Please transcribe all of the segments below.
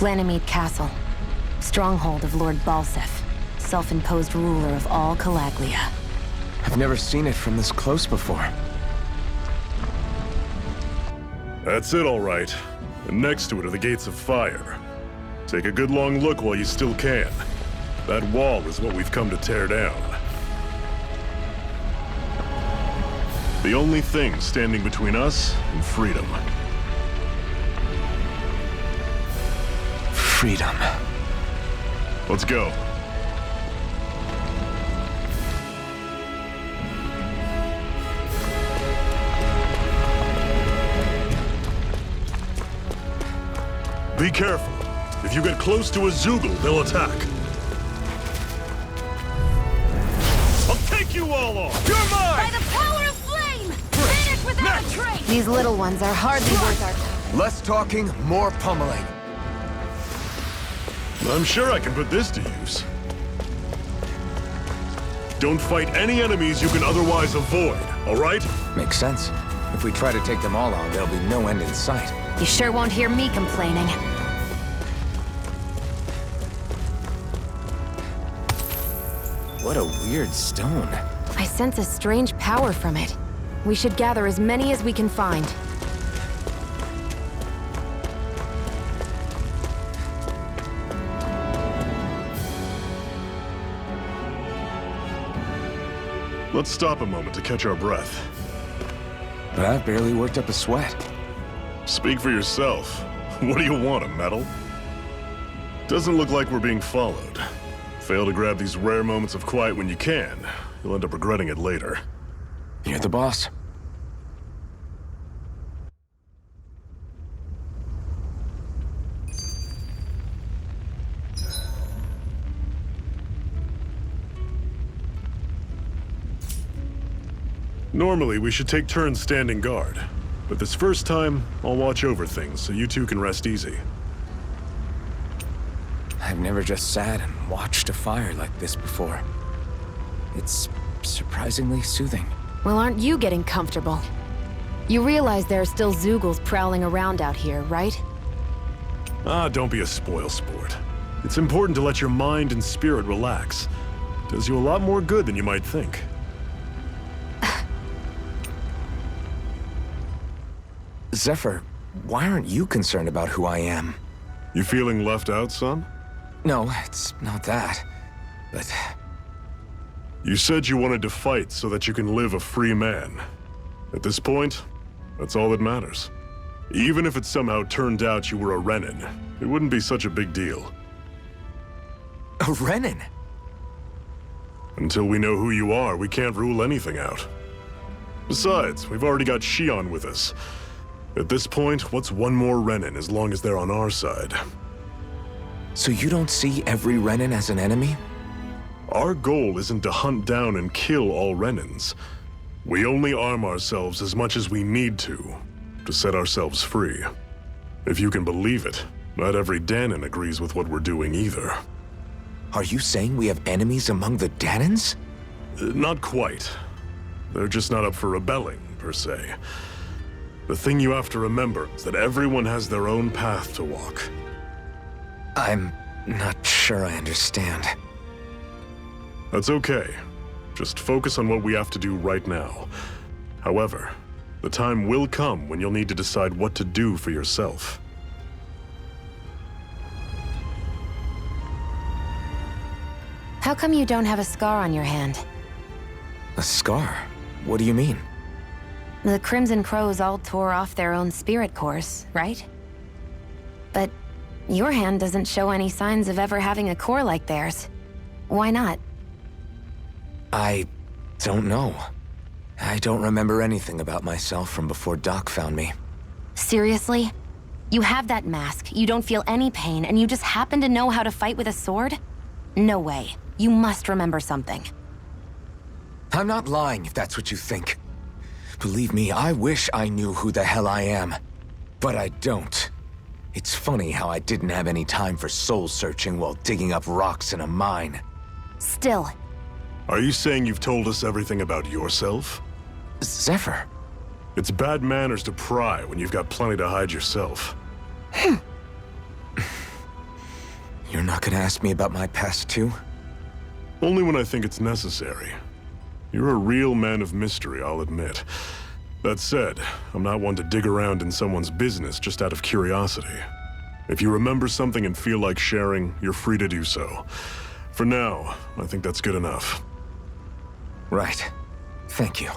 Glanimede Castle. Stronghold of Lord Balseph, self-imposed ruler of all Calaglia. I've never seen it from this close before. That's it, all right. And next to it are the Gates of Fire. Take a good long look while you still can. That wall is what we've come to tear down. The only thing standing between us and freedom. Freedom. Let's go. Be careful. If you get close to a Zeugle, they'll attack. I'll take you all on! You're mine! By the power of flame! Vanish without a trace! These little ones are hardly worth our time. Less talking, more pummeling. I'm sure I can put this to use. Don't fight any enemies you can otherwise avoid, all right? Makes sense. If we try to take them all on, there'll be no end in sight. You sure won't hear me complaining. What a weird stone. I sense a strange power from it. We should gather as many as we can find. Let's stop a moment to catch our breath. But I've barely worked up a sweat. Speak for yourself. What do you want, a medal? Doesn't look like we're being followed. Fail to grab these rare moments of quiet when you can, you'll end up regretting it later. You're the boss. Normally, we should take turns standing guard. But this first time, I'll watch over things so you two can rest easy. I've never just sat and watched a fire like this before. It's surprisingly soothing. Well, aren't you getting comfortable? You realize there are still Zeugles prowling around out here, right? Ah, don't be a spoilsport. It's important to let your mind and spirit relax. Does you a lot more good than you might think. Zephyr, why aren't you concerned about who I am? You feeling left out, son? No, it's not that. But You said you wanted to fight so that you can live a free man. At this point, that's all that matters. Even if it somehow turned out you were a Renan, it wouldn't be such a big deal. a Renan? Until we know who you are, we can't rule anything out. Besides, we've already got Xion with us. At this point, what's one more Renan as long as they're on our side? So you don't see every Renan as an enemy? Our goal isn't to hunt down and kill all Renans. We only arm ourselves as much as we need to set ourselves free. If you can believe it, not every Dahnan agrees with what we're doing either. Are you saying we have enemies among the Dahnans? Not quite. They're just not up for rebelling, per se. The thing you have to remember is that everyone has their own path to walk. I'm not sure I understand. That's okay. Just focus on what we have to do right now. However, the time will come when you'll need to decide what to do for yourself. How come you don't have a scar on your hand? A scar? What do you mean? The Crimson Crows all tore off their own spirit cores, right? But your hand doesn't show any signs of ever having a core like theirs. Why not? I don't know. I don't remember anything about myself from before Doc found me. Seriously? You have that mask, you don't feel any pain, and you just happen to know how to fight with a sword? No way. You must remember something. I'm not lying if that's what you think. Believe me, I wish I knew who the hell I am. But I don't. It's funny how I didn't have any time for soul searching while digging up rocks in a mine. Still. Are you saying you've told us everything about yourself? Zephyr. It's bad manners to pry when you've got plenty to hide yourself. not gonna ask me about my past, too? Only when I think it's necessary. You're a real man of mystery, I'll admit. That said, I'm not one to dig around in someone's business just out of curiosity. If you remember something and feel like sharing, you're free to do so. For now, I think that's good enough. Right. Thank you.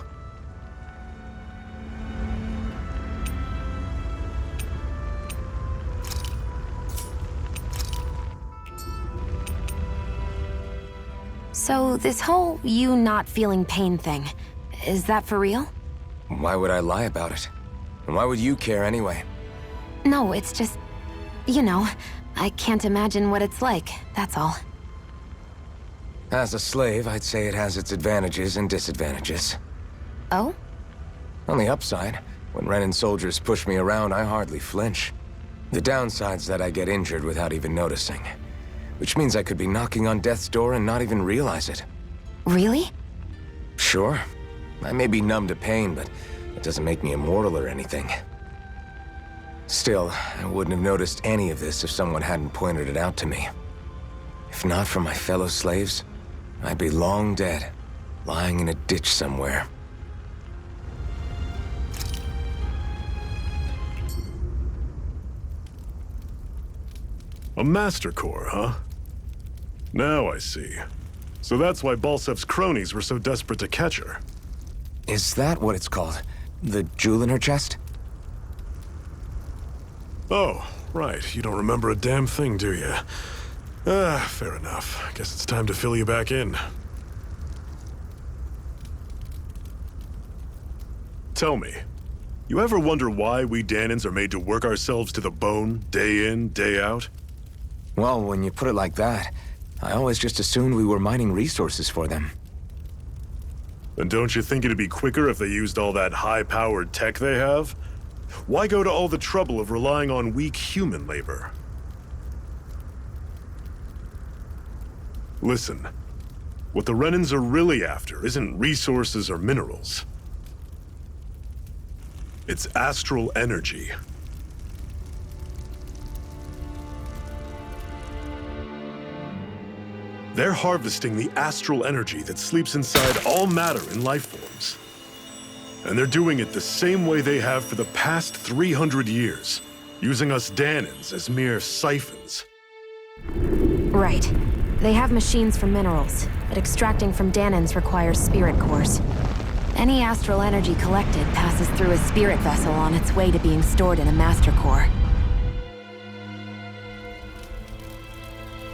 So, this whole you not feeling pain thing, is that for real? Why would I lie about it? And why would you care anyway? No, it's just... You know, I can't imagine what it's like, that's all. As a slave, I'd say it has its advantages and disadvantages. Oh? On the upside, when Renan soldiers push me around, I hardly flinch. The downside's that I get injured without even noticing. Which means I could be knocking on death's door and not even realize it. Really? Sure. I may be numb to pain, but it doesn't make me immortal or anything. Still, I wouldn't have noticed any of this if someone hadn't pointed it out to me. If not for my fellow slaves, I'd be long dead, lying in a ditch somewhere. A Master Core, huh? Now I see. So that's why Balsef's cronies were so desperate to catch her. Is that what it's called? The jewel in her chest? Oh, right. You don't remember a damn thing, do you? Fair enough. Guess it's time to fill you back in. Tell me, you ever wonder why we Dahnans are made to work ourselves to the bone, day in, day out? Well, when you put it like that, I always just assumed we were mining resources for them. And don't you think it'd be quicker if they used all that high-powered tech they have? Why go to all the trouble of relying on weak human labor? Listen, what the Renans are really after isn't resources or minerals. It's astral energy. They're harvesting the astral energy that sleeps inside all matter in life forms. And they're doing it the same way they have for the past 300 years, using us Dahnans as mere siphons. Right. They have machines for minerals, but extracting from Dahnans requires spirit cores. Any astral energy collected passes through a spirit vessel on its way to being stored in a master core.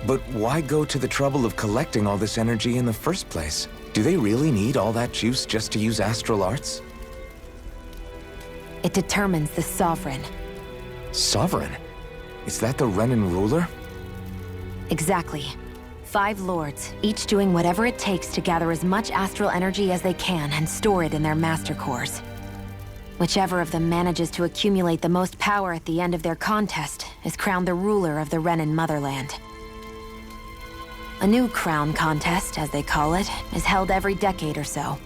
But why go to the trouble of collecting all this energy in the first place? Do they really need all that juice just to use astral arts? It determines the Sovereign. Sovereign? Is that the Renan ruler? Exactly. 5 lords, each doing whatever it takes to gather as much astral energy as they can and store it in their master cores. Whichever of them manages to accumulate the most power at the end of their contest is crowned the ruler of the Renan motherland. A new crown contest, as they call it, is held every decade or so.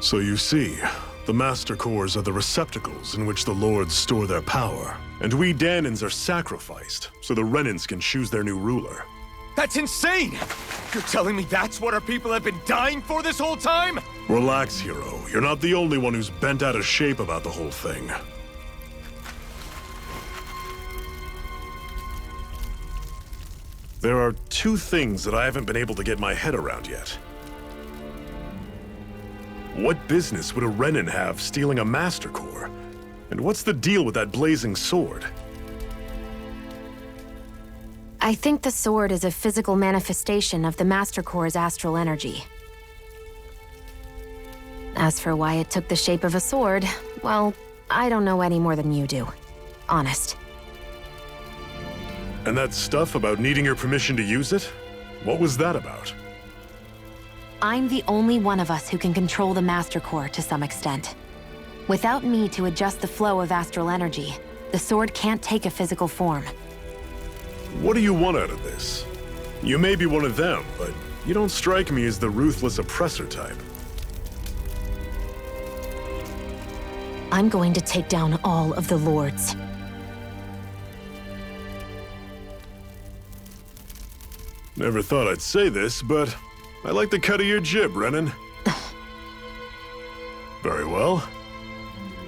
So you see, the Master Cores are the receptacles in which the Lords store their power. And we Dahnans are sacrificed, so the Renans can choose their new ruler. That's insane! You're telling me that's what our people have been dying for this whole time? Relax, hero. You're not the only one who's bent out of shape about the whole thing. There are 2 things that I haven't been able to get my head around yet. What business would a Renan have stealing a Master Core? And what's the deal with that blazing sword? I think the sword is a physical manifestation of the Master Core's astral energy. As for why it took the shape of a sword, well, I don't know any more than you do. Honest. And that stuff about needing your permission to use it? What was that about? I'm the only one of us who can control the Master Core to some extent. Without me to adjust the flow of astral energy, the sword can't take a physical form. What do you want out of this? You may be one of them, but you don't strike me as the ruthless oppressor type. I'm going to take down all of the lords. Never thought I'd say this, but I like the cut of your jib, Renan. Very well.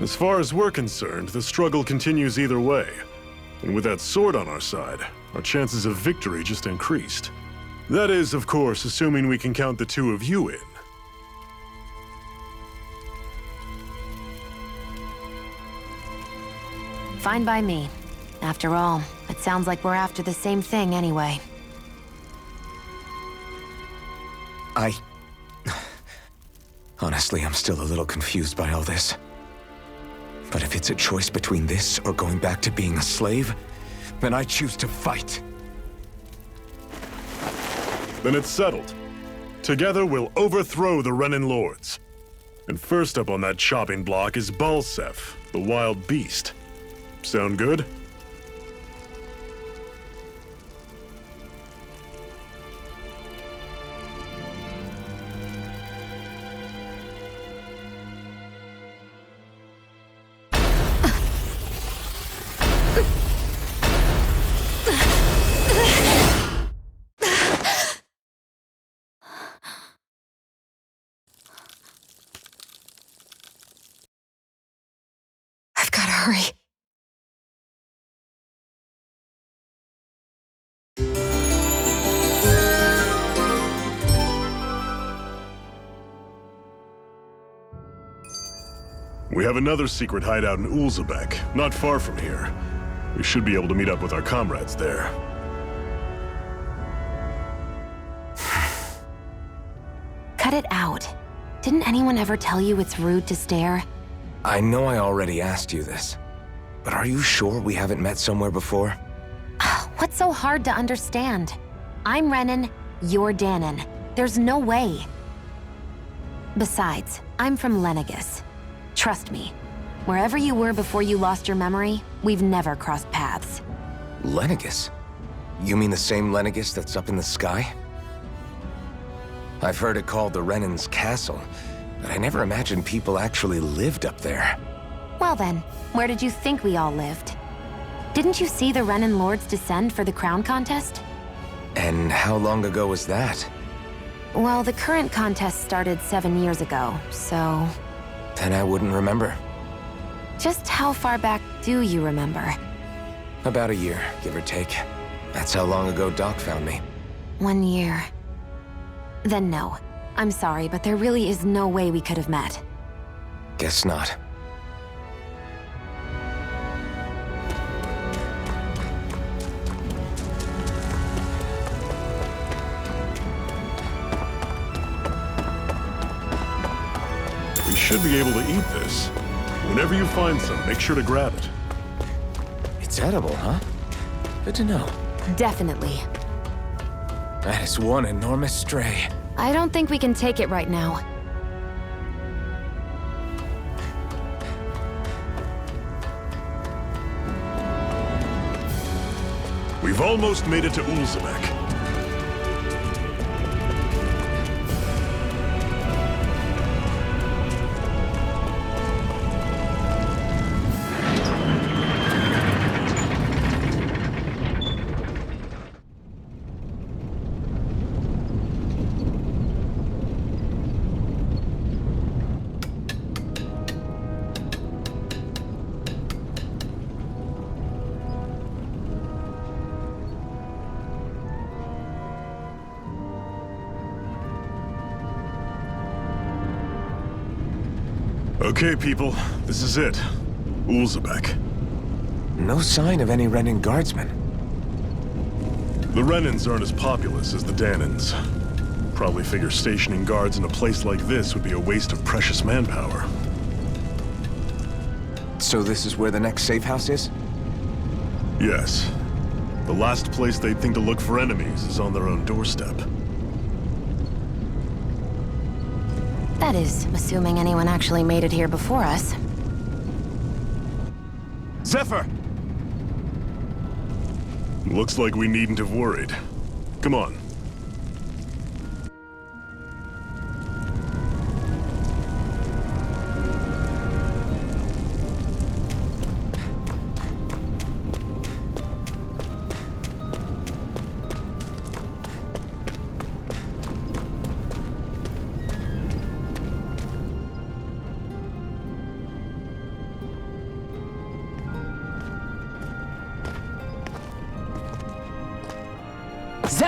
As far as we're concerned, the struggle continues either way. And with that sword on our side, our chances of victory just increased. That is, of course, assuming we can count the two of you in. Fine by me. After all, it sounds like we're after the same thing anyway. Honestly, I'm still a little confused by all this. But if it's a choice between this or going back to being a slave, then I choose to fight. Then it's settled. Together we'll overthrow the Renan Lords. And first up on that chopping block is Balseph, the wild beast. Sound good? I've gotta hurry. We have another secret hideout in Ulzebek, not far from here. We should be able to meet up with our comrades there. Cut it out. Didn't anyone ever tell you it's rude to stare? I know I already asked you this, but are you sure we haven't met somewhere before? What's so hard to understand? I'm Renan, you're Danon. There's no way. Besides, I'm from Lenegis. Trust me, wherever you were before you lost your memory, we've never crossed paths. Lenegis? You mean the same Lenegis that's up in the sky? I've heard it called the Renan's Castle, but I never imagined people actually lived up there. Well then, where did you think we all lived? Didn't you see the Renan Lords descend for the crown contest? And how long ago was that? Well, the current contest started 7 years ago, so... Then I wouldn't remember. Just how far back do you remember? About a year, give or take. That's how long ago Doc found me. 1 year. Then no. I'm sorry, but there really is no way we could have met. Guess not. We should be able to eat this. Whenever you find some, make sure to grab it. It's edible, huh? Good to know. Definitely. That is one enormous stray. I don't think we can take it right now. We've almost made it to Ulzebek. Okay, people, this is it. Ulzebek. No sign of any Renan guardsmen. The Renans aren't as populous as the Danons. Probably figure stationing guards in a place like this would be a waste of precious manpower. So this is where the next safe house is? Yes. The last place they'd think to look for enemies is on their own doorstep. That is, assuming anyone actually made it here before us. Zephyr! Looks like we needn't have worried. Come on.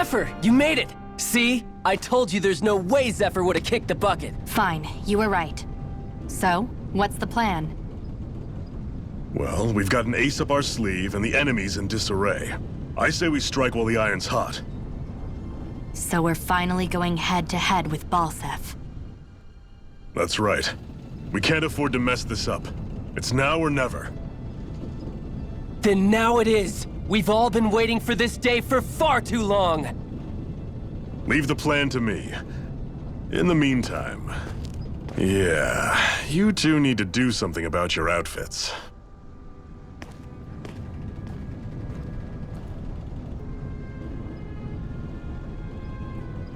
Zephyr, you made it! See? I told you there's no way Zephyr would have kicked the bucket. Fine, you were right. So, what's the plan? Well, we've got an ace up our sleeve and the enemy's in disarray. I say we strike while the iron's hot. So we're finally going head-to-head with Balseph. That's right. We can't afford to mess this up. It's now or never. Then now it is! We've all been waiting for this day for far too long! Leave the plan to me. In the meantime... Yeah, you two need to do something about your outfits.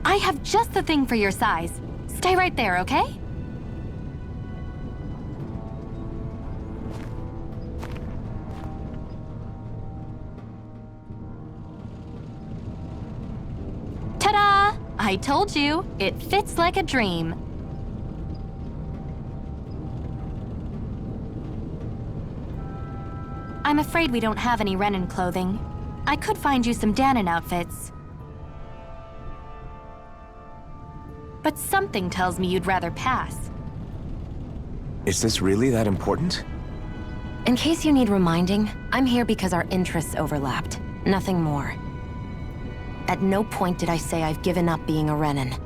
I have just the thing for your size. Stay right there, okay? Ta-da! I told you, it fits like a dream. I'm afraid we don't have any Renan clothing. I could find you some Danon outfits. But something tells me you'd rather pass. Is this really that important? In case you need reminding, I'm here because our interests overlapped. Nothing more. At no point did I say I've given up being a Renan.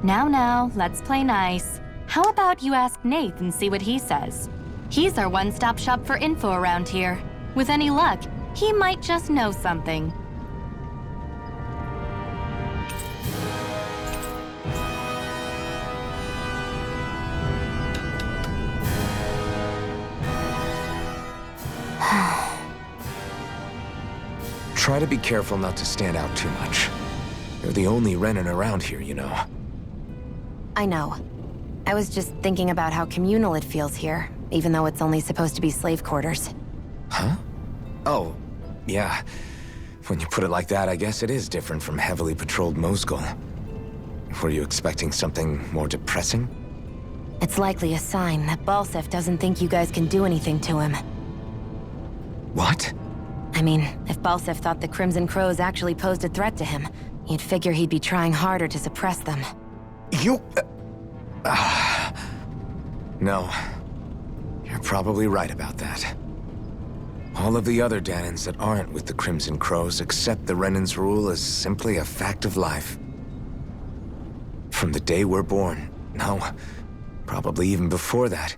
Now, let's play nice. How about you ask Nath and see what he says? He's our one-stop shop for info around here. With any luck, he might just know something. Try to be careful not to stand out too much. You're the only Renan around here, you know. I know. I was just thinking about how communal it feels here, even though it's only supposed to be slave quarters. Huh? Oh, yeah. When you put it like that, I guess it is different from heavily patrolled Mosgul. Were you expecting something more depressing? It's likely a sign that Balseph doesn't think you guys can do anything to him. What? I mean, if Balseph thought the Crimson Crows actually posed a threat to him, you'd figure he'd be trying harder to suppress them. You... No. You're probably right about that. All of the other Danons that aren't with the Crimson Crows accept the Renan's rule as simply a fact of life. From the day we're born, no, probably even before that,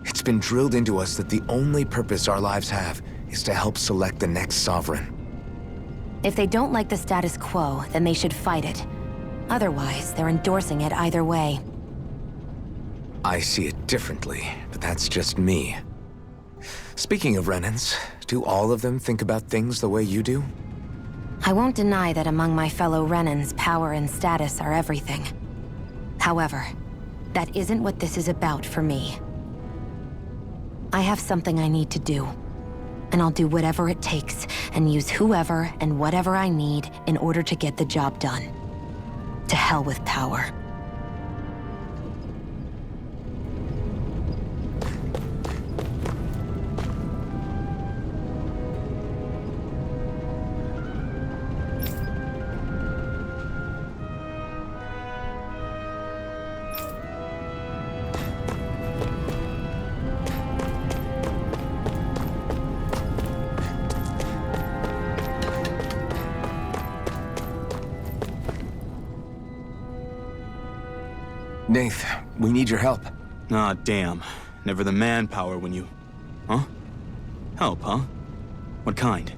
it's been drilled into us that the only purpose our lives have is to help select the next sovereign. If they don't like the status quo, then they should fight it. Otherwise, they're endorsing it either way. I see it differently, but that's just me. Speaking of Renans, do all of them think about things the way you do? I won't deny that among my fellow Renans, power and status are everything. However, that isn't what this is about for me. I have something I need to do. And I'll do whatever it takes, and use whoever and whatever I need in order to get the job done. To hell with power. Nath, we need your help. Ah, damn. Never the manpower when you... Huh? Help, huh? What kind?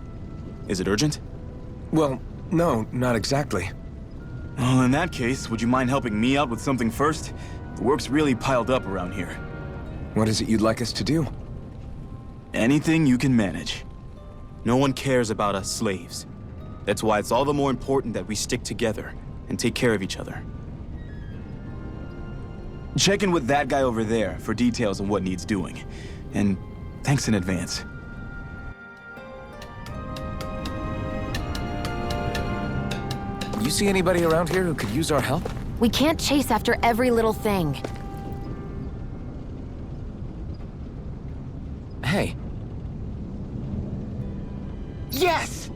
Is it urgent? Well, no, not exactly. Well, in that case, would you mind helping me out with something first? The work's really piled up around here. What is it you'd like us to do? Anything you can manage. No one cares about us slaves. That's why it's all the more important that we stick together and take care of each other. Check in with that guy over there for details on what needs doing. And thanks in advance. You see anybody around here who could use our help? We can't chase after every little thing. Hey. Yes!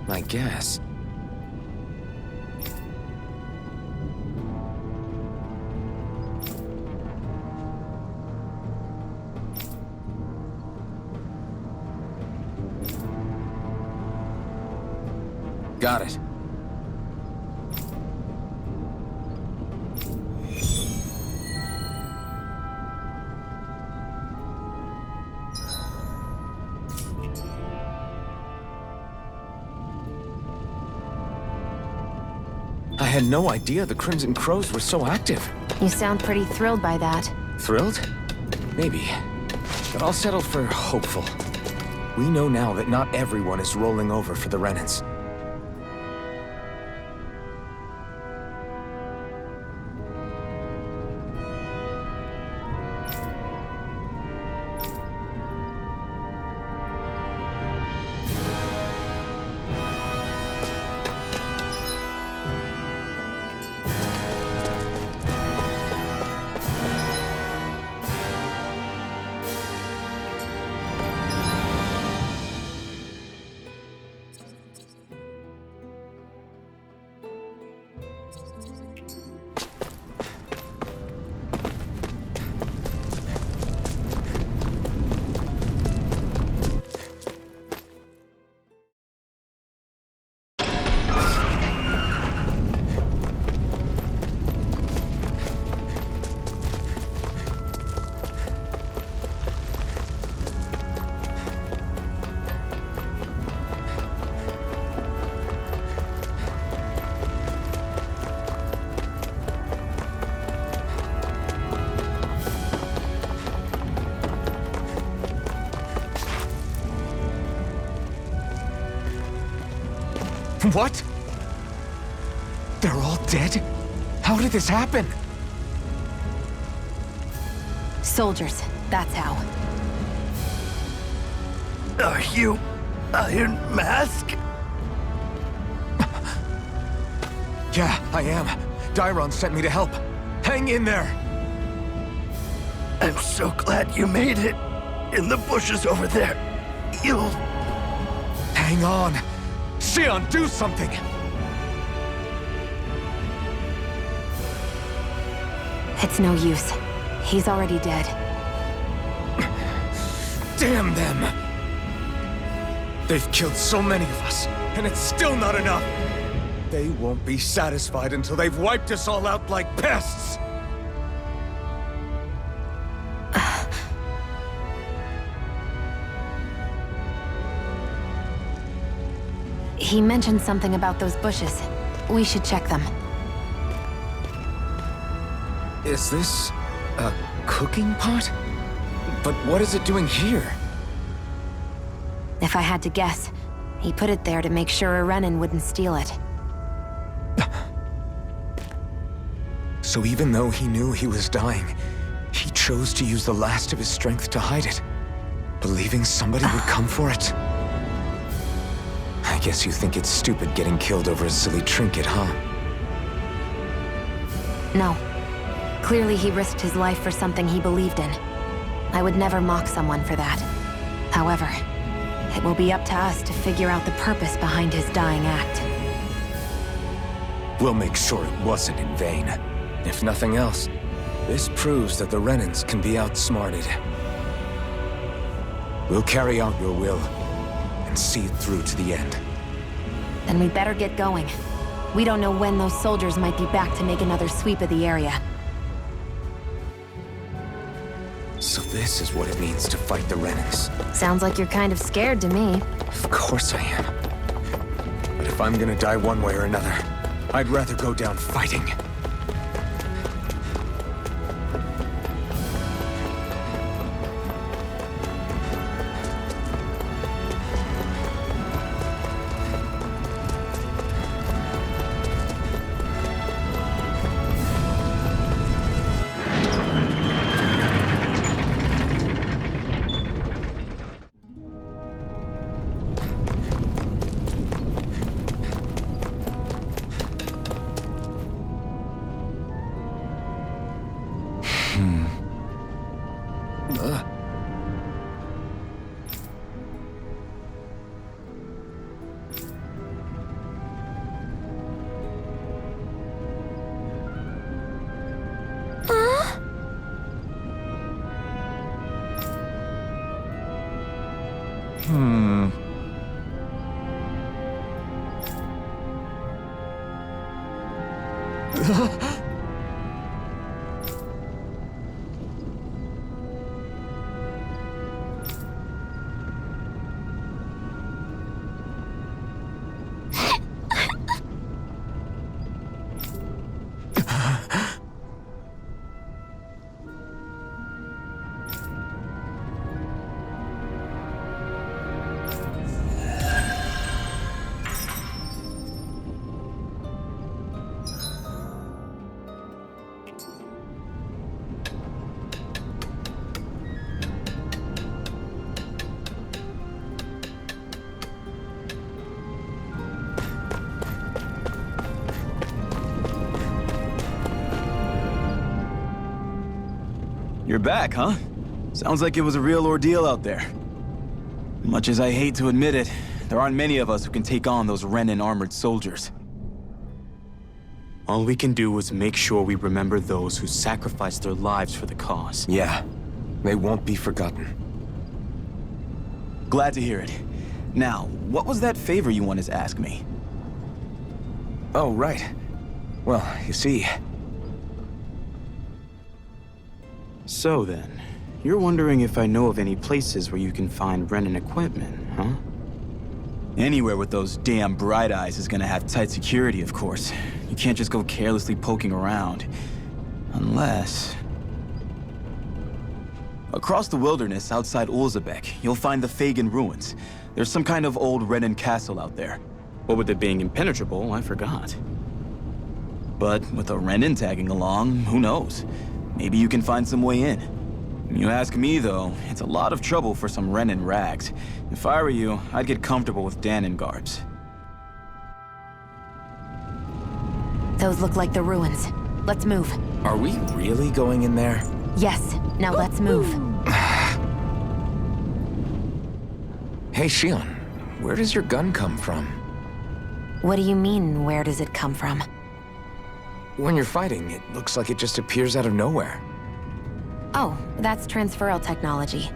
I guess. Got it. I had no idea the Crimson Crows were so active. You sound pretty thrilled by that. Thrilled? Maybe. But I'll settle for hopeful. We know now that not everyone is rolling over for the Renans. What? They're all dead? How did this happen? Soldiers, that's how. Are you Iron Mask? Yeah, I am. Dairon sent me to help. Hang in there! I'm so glad you made it. In the bushes over there. You'll... Hang on! Xion, do something! It's no use. He's already dead. Damn them! They've killed so many of us, and it's still not enough! They won't be satisfied until they've wiped us all out like pests! He mentioned something about those bushes. We should check them. Is this a cooking pot? But what is it doing here? If I had to guess, he put it there to make sure a Renan wouldn't steal it. So even though he knew he was dying, he chose to use the last of his strength to hide it, believing somebody would come for it. I guess you think it's stupid getting killed over a silly trinket, huh? No. Clearly he risked his life for something he believed in. I would never mock someone for that. However, it will be up to us to figure out the purpose behind his dying act. We'll make sure it wasn't in vain. If nothing else, this proves that the Renans can be outsmarted. We'll carry out your will, and see it through to the end. Then we'd better get going. We don't know when those soldiers might be back to make another sweep of the area. So this is what it means to fight the Renans. Sounds like you're kind of scared to me. Of course I am. But if I'm gonna die one way or another, I'd rather go down fighting. You're back, huh? Sounds like it was a real ordeal out there. Much as I hate to admit it, there aren't many of us who can take on those Renan armored soldiers. All we can do is make sure we remember those who sacrificed their lives for the cause. Yeah, they won't be forgotten. Glad to hear it. Now, what was that favor you wanted to ask me? Oh, right. Well, you see... So then, you're wondering if I know of any places where you can find Renan equipment, huh? Anywhere with those damn bright eyes is gonna have tight security, of course. You can't just go carelessly poking around. Unless... Across the wilderness outside Ulzebek, you'll find the Fagan ruins. There's some kind of old Renan castle out there. What with it being impenetrable, I forgot. But with a Renan tagging along, who knows? Maybe you can find some way in. You ask me, though, it's a lot of trouble for some Renan rags. If I were you, I'd get comfortable with Danon garbs. Those look like the ruins. Let's move. Are we really going in there? Yes, now let's move. Hey, Shion, where does your gun come from? What do you mean, where does it come from? When you're fighting, it looks like it just appears out of nowhere. Oh, that's transferal technology.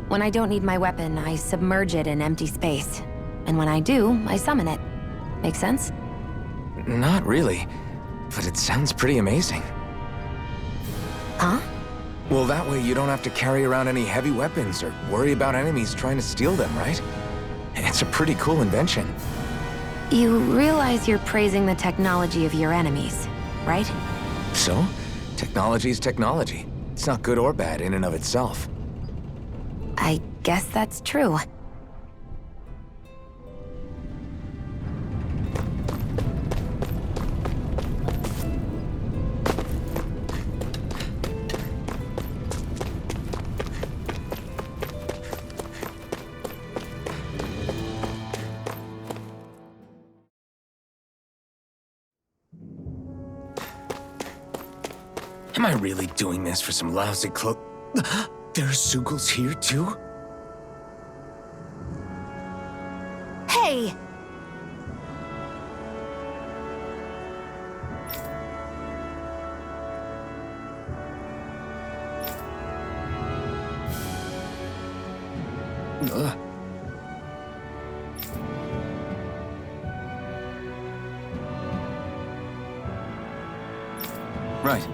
When I don't need my weapon, I submerge it in empty space. And when I do, I summon it. Make sense? Not really, but it sounds pretty amazing. Huh? Well, that way you don't have to carry around any heavy weapons or worry about enemies trying to steal them, right? It's a pretty cool invention. You realize you're praising the technology of your enemies, right? So, technology's technology. It's not good or bad in and of itself. I guess that's true. Am I really doing this for some lousy There's Zeugles here, too? Hey! Right.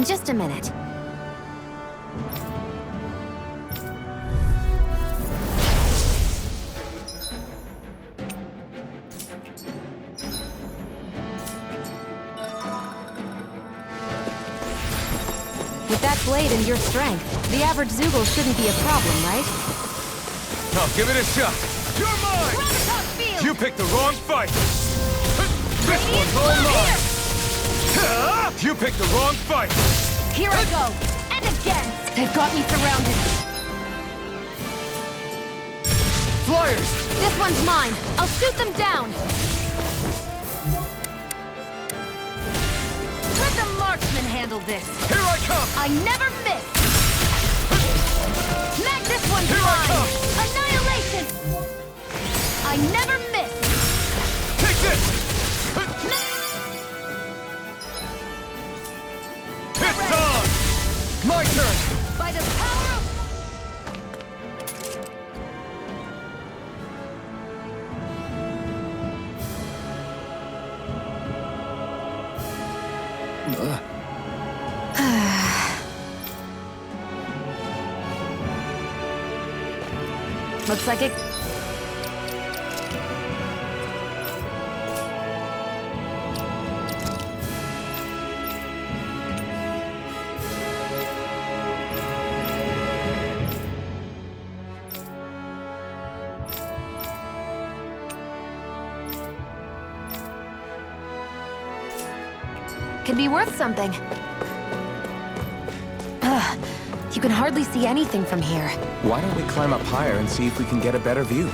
Just a minute. With that blade and your strength, the average Zeugl shouldn't be a problem, right? Now give it a shot. You're mine! Gravitas field! You picked the wrong fight. This one's all mine! You picked the wrong fight. Here I go! And again! They've got me surrounded. Flyers! This one's mine. I'll shoot them down. Let the marksman handle this. Here I come! I never miss. Smack this one's Here I mine. come. Annihilation. I never miss. Take this! By the power of... Looks like it... could be worth something. Ugh, you can hardly see anything from here. Why don't we climb up higher and see if we can get a better view?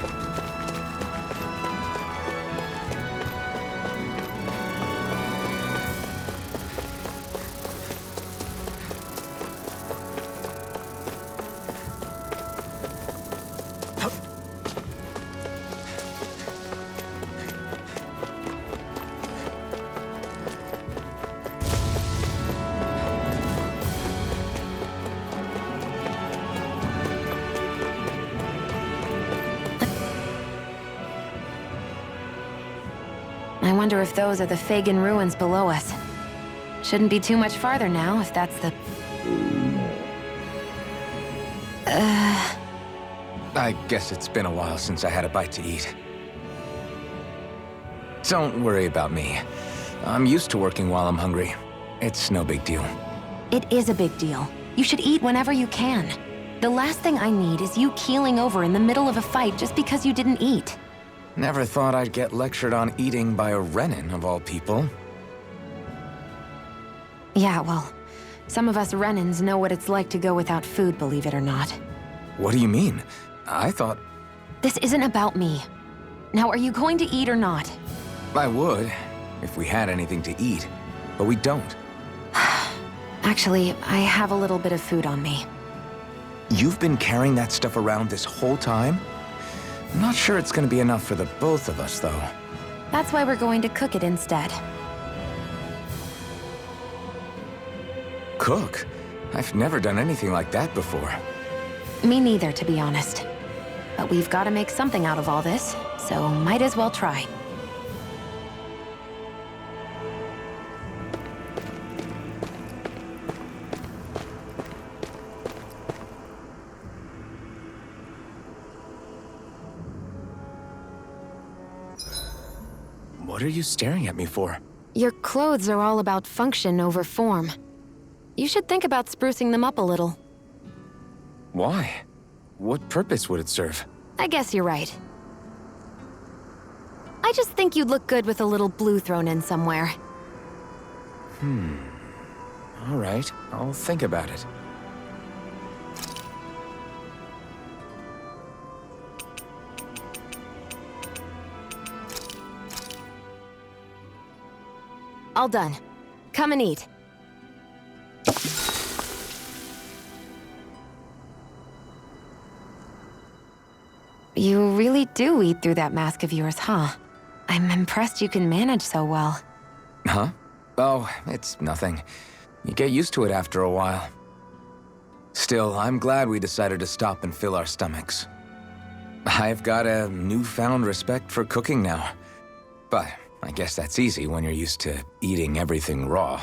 I wonder if those are the Fagin ruins below us. Shouldn't be too much farther now, if that's the... I guess it's been a while since I had a bite to eat. Don't worry about me. I'm used to working while I'm hungry. It's no big deal. It is a big deal. You should eat whenever you can. The last thing I need is you keeling over in the middle of a fight just because you didn't eat. Never thought I'd get lectured on eating by a Renan, of all people. Yeah, well, some of us Renans know what it's like to go without food, believe it or not. What do you mean? I thought... This isn't about me. Now, are you going to eat or not? I would, if we had anything to eat. But we don't. Actually, I have a little bit of food on me. You've been carrying that stuff around this whole time? I'm not sure it's gonna be enough for the both of us, though. That's why we're going to cook it instead. Cook? I've never done anything like that before. Me neither, to be honest. But we've got to make something out of all this, so might as well try. What are you staring at me for? Your clothes are all about function over form. You should think about sprucing them up a little. Why? What purpose would it serve? I guess you're right. I just think you'd look good with a little blue thrown in somewhere. All right, I'll think about it. All done. Come and eat. You really do eat through that mask of yours, huh? I'm impressed you can manage so well. Huh? Oh, it's nothing. You get used to it after a while. Still, I'm glad we decided to stop and fill our stomachs. I've got a newfound respect for cooking now. But I guess that's easy when you're used to eating everything raw.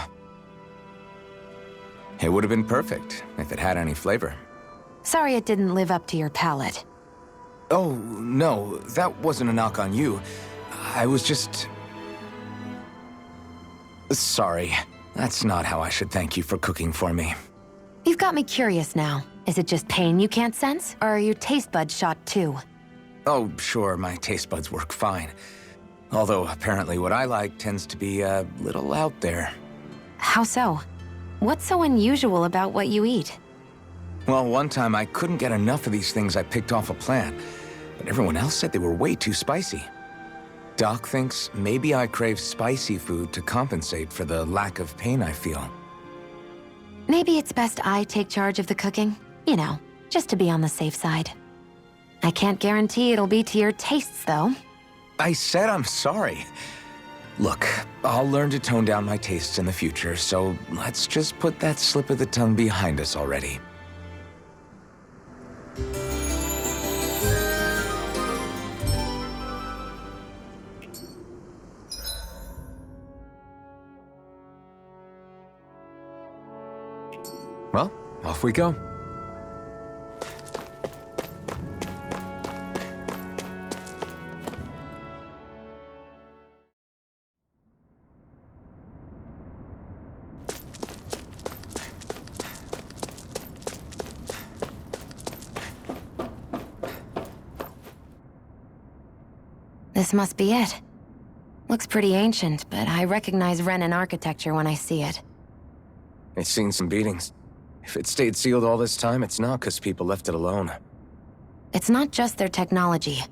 It would have been perfect if it had any flavor. Sorry it didn't live up to your palate. Oh, no, that wasn't a knock on you. I was just... Sorry. That's not how I should thank you for cooking for me. You've got me curious now. Is it just pain you can't sense, or are your taste buds shot too? Oh, sure, my taste buds work fine. Although, apparently what I like tends to be a little out there. How so? What's so unusual about what you eat? Well, one time I couldn't get enough of these things I picked off a plant, but everyone else said they were way too spicy. Doc thinks maybe I crave spicy food to compensate for the lack of pain I feel. Maybe it's best I take charge of the cooking. You know, just to be on the safe side. I can't guarantee it'll be to your tastes, though. I said I'm sorry. Look, I'll learn to tone down my tastes in the future, so let's just put that slip of the tongue behind us already. Well, off we go. This must be it. Looks pretty ancient, but I recognize Renan architecture when I see it. It's seen some beatings. If it stayed sealed all this time, it's not because people left it alone. It's not just their technology.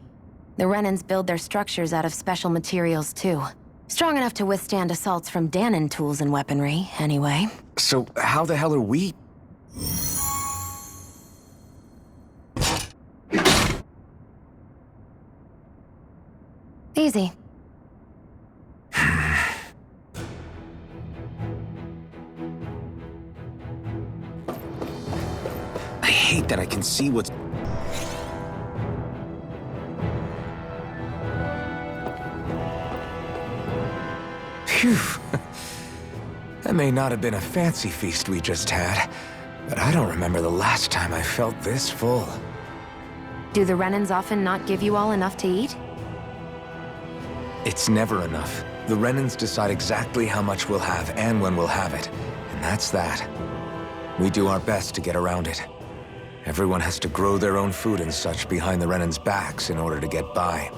The Renans build their structures out of special materials, too. Strong enough to withstand assaults from Danon tools and weaponry, anyway. So how the hell are we... Easy. I hate that I can see what's... Phew. That may not have been a fancy feast we just had, but I don't remember the last time I felt this full. Do the Renans often not give you all enough to eat? It's never enough. The Renans decide exactly how much we'll have and when we'll have it, and that's that. We do our best to get around it. Everyone has to grow their own food and such behind the Renans' backs in order to get by.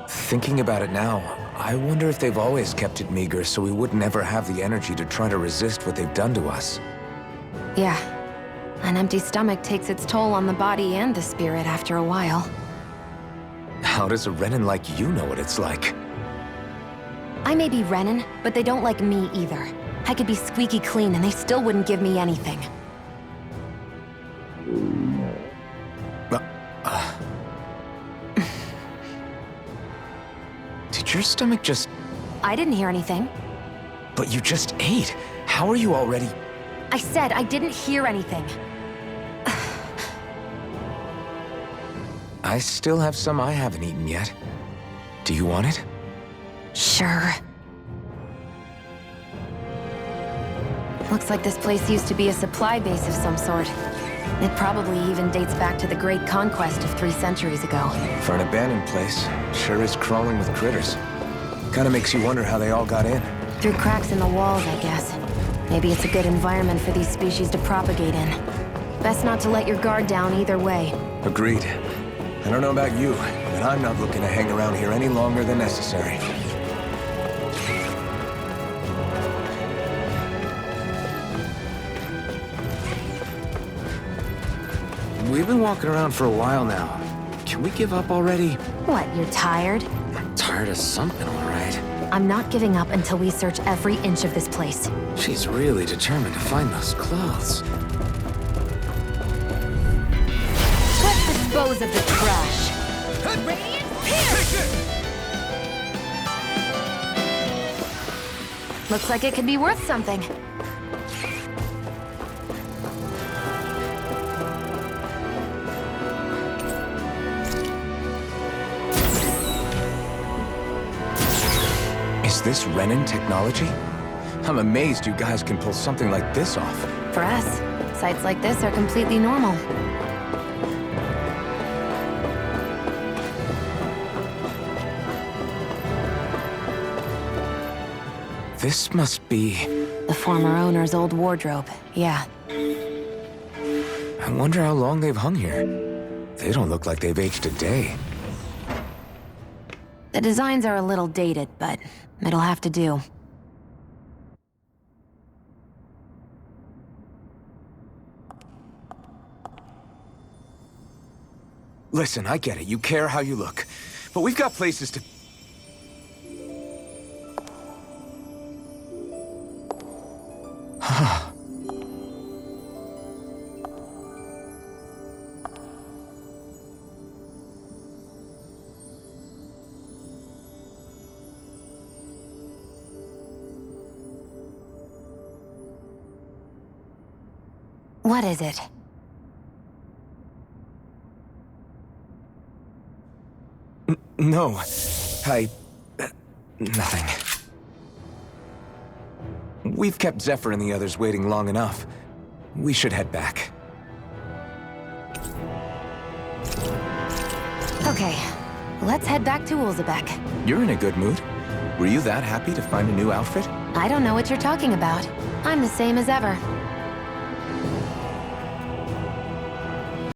Thinking about it now, I wonder if they've always kept it meager so we would never have the energy to try to resist what they've done to us. Yeah. An empty stomach takes its toll on the body and the spirit after a while. How does a Renan like you know what it's like? I may be Renan, but they don't like me either. I could be squeaky clean and they still wouldn't give me anything. Did your stomach just... I didn't hear anything. But you just ate. How are you already... I said I didn't hear anything. I still have some I haven't eaten yet. Do you want it? Sure. Looks like this place used to be a supply base of some sort. It probably even dates back to the Great Conquest of 3 centuries ago. For an abandoned place, sure is crawling with critters. Kinda makes you wonder how they all got in. Through cracks in the walls, I guess. Maybe it's a good environment for these species to propagate in. Best not to let your guard down either way. Agreed. I don't know about you, but I'm not looking to hang around here any longer than necessary. We've been walking around for a while now. Can we give up already? What, you're tired? Tired of something, all right. I'm not giving up until we search every inch of this place. She's really determined to find those clothes. Let's dispose of the trash. Radiant Pierce! Looks like it could be worth something. Is this Renan technology? I'm amazed you guys can pull something like this off. For us, sites like this are completely normal. This must be... The former owner's old wardrobe, yeah. I wonder how long they've hung here. They don't look like they've aged a day. The designs are a little dated, but it'll have to do. Listen, I get it. You care how you look. But we've got places to... What is it? No, nothing. We've kept Zephyr and the others waiting long enough. We should head back. Okay, let's head back to Ulzebek. You're in a good mood. Were you that happy to find a new outfit? I don't know what you're talking about. I'm the same as ever.